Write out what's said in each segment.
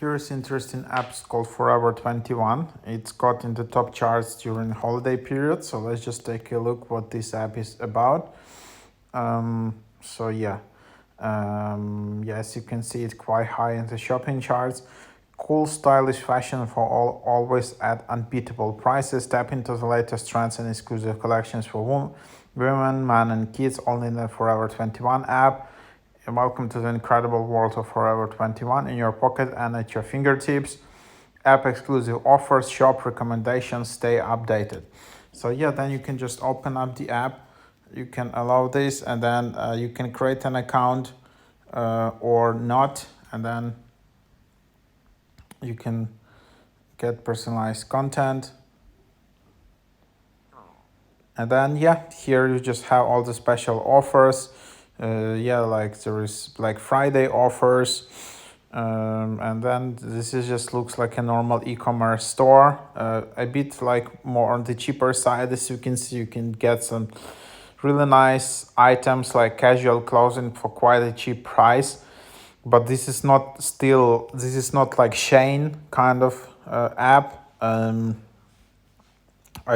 Here's interesting apps called Forever 21. It's got in the top charts during holiday period. So let's just take a look what this app is about. So yeah, yes, you can see it's quite high in the shopping charts. Cool, stylish fashion for all, always at unbeatable prices. Tap into the latest trends and exclusive collections for women, men, and kids, only in the Forever 21 app. And welcome to the incredible world of Forever 21 in your pocket and at your fingertips. App exclusive offers, shop recommendations, stay updated. So yeah, then you can just open up the app. You can allow this, and then you can create an account or not, and then you can get personalized content. And then yeah, here you just have all the special offers. Yeah, like there is Black Friday offers. And then this is just looks like a normal e-commerce store, a bit like more on the cheaper side. As you can see, you can get some really nice items like casual clothing for quite a cheap price. But this is not like Shane kind of app. I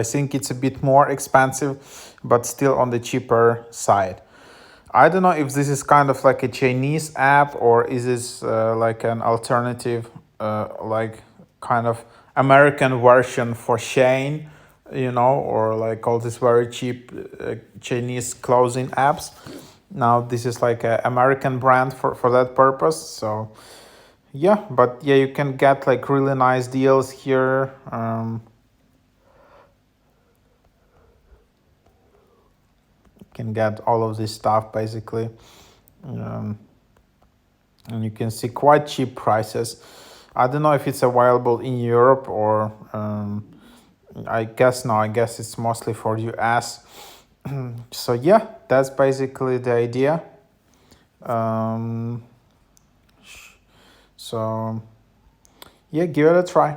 think it's a bit more expensive, but still on the cheaper side. I don't know if this is kind of like a Chinese app, or is this like an alternative, like kind of American version for Shane, or like all these very cheap Chinese clothing apps. Now this is like an American brand for that purpose. So yeah, but yeah, you can get like really nice deals here. Can get all of this stuff basically, and you can see quite cheap prices. I don't know if it's available in Europe or I guess no, I guess it's mostly for US. So yeah, that's basically the idea. So yeah, give it a try.